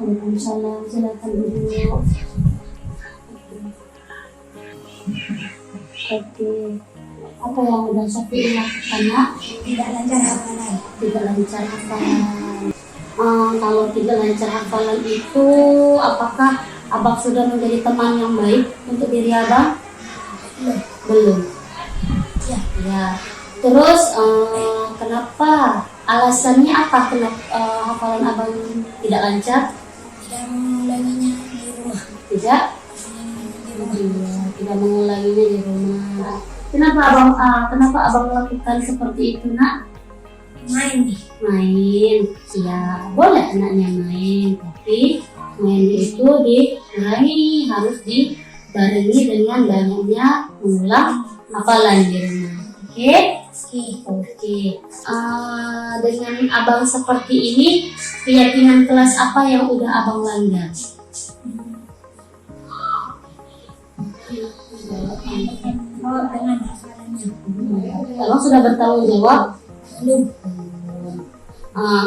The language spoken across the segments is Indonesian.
Waalaikumsalam, silakan duduk. Oke, apa yang udah Syafi'i lakukan, Nak? Tidak lancar hafalan. Tidak lancar hafalan. Kalau tidak lancar hafalan itu, apakah Abang sudah menjadi teman yang baik untuk diri Abang? Belum. Ya. Ya. Terus kenapa? Alasannya apa kenapa hafalan Abang tidak lancar? Tidak mengulanginya di rumah. Tidak? Iya, tidak mengulanginya di rumah. Kenapa abang melakukan seperti itu, Nak? Main nih. Main, ya boleh anaknya main, tapi main itu dikurangi, harus dibarengi dengan banyaknya mengulang hafalan di rumah. Oke? Oke. Dengan abang seperti ini, keyakinan kelas apa yang udah abang langgar? Dengan hafalannya. Abang sudah bertanggung jawab? Belum.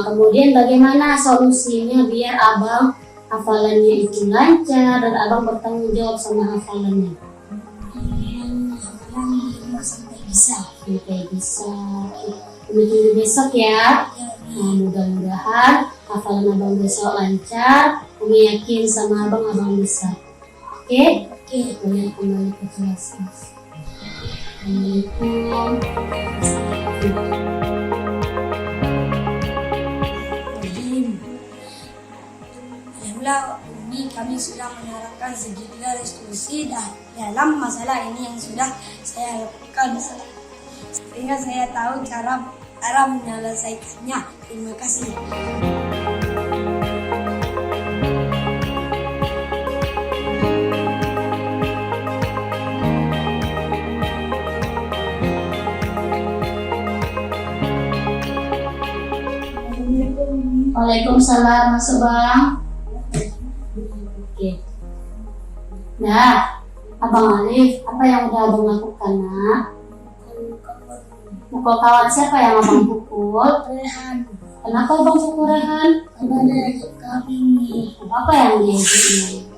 Kemudian bagaimana solusinya biar abang hafalannya itu lancar dan abang bertanggung jawab sama hafalannya? Hafalan di rumah sampai bisa. Sampai bisa. Tunggu besok ya. Mudah-mudahan hafalan abang besok lancar. Kami yakin sama abang bisa. Oke? Boleh kembali ke kelas. Assalamualaikum. Alhamdulillah, ini kami sudah menerapkan segitiga restitusi dalam masalah ini yang sudah saya lakukan, sehingga saya tahu cara menyelesaikannya. Terima kasih. Waalaikumsalam, masuk Bang. Oke. Nah, Abang Alif, apa yang udah abang lakukan, Nak? Pukul kawan siapa yang abang pukul? Rehan, Kenapa abang pukul Rehan? kepada kami Apa yang diajarnya?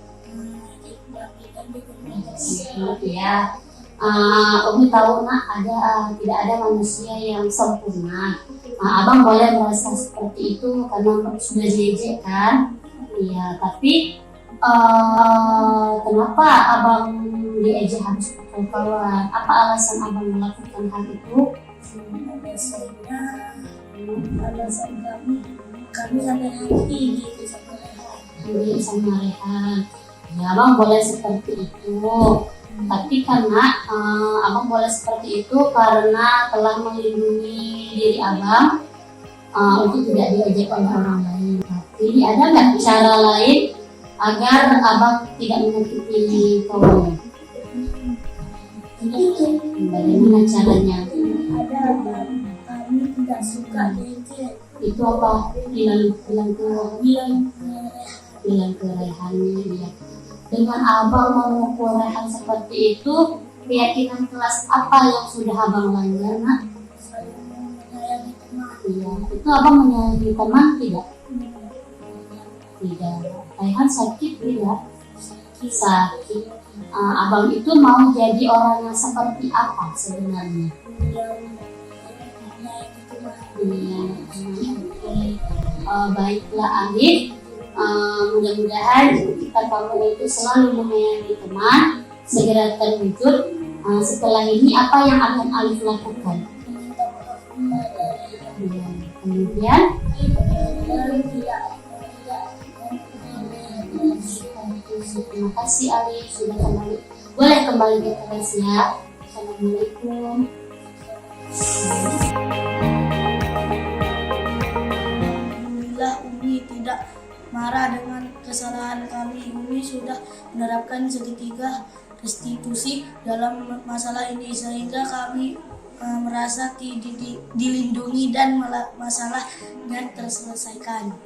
Ya. Umi tahu, Nak, tidak ada manusia yang sempurna. Abang boleh merasa seperti itu karena sudah diejek kan? Iya, tapi kenapa abang diejek harus pukul kawan? Apa alasan abang melakukan hal itu? Alasan kami sampai hati gitu Sama Rehan. Ya, abang boleh seperti itu. Tapi karena abang boleh seperti itu karena telah melindungi diri abang untuk tidak diejek oleh orang lain. Tapi ada nggak cara lain agar abang tidak menyakiti kawannya? Bagaimana caranya? Ada kami tidak suka diejek. Itu apa? Bilang ke Rehannya, ya. Dengan abang memukul Rehan seperti itu, keyakinan kelas apa yang sudah abang langgar, Nak? Iya, itu abang menyayangi teman tidak? Tidak. Rehan sakit tidak? Sakit. Abang itu mau jadi orang yang seperti apa sebenarnya? Iya. Baiklah Alif. Mudah-mudahan kita kamu itu selalu menyayangi teman, segera terwujud. Setelah ini apa yang akan Alif lakukan? Kemudian terima kasih Alif sudah kembali. Boleh kembali ke kelas ya. Assalamualaikum. Alhamdulillah, Umi tidak marah dengan kesalahan kami. Umi sudah menerapkan segitiga restitusi dalam masalah ini sehingga kami merasa dilindungi dan masalahnya terselesaikan.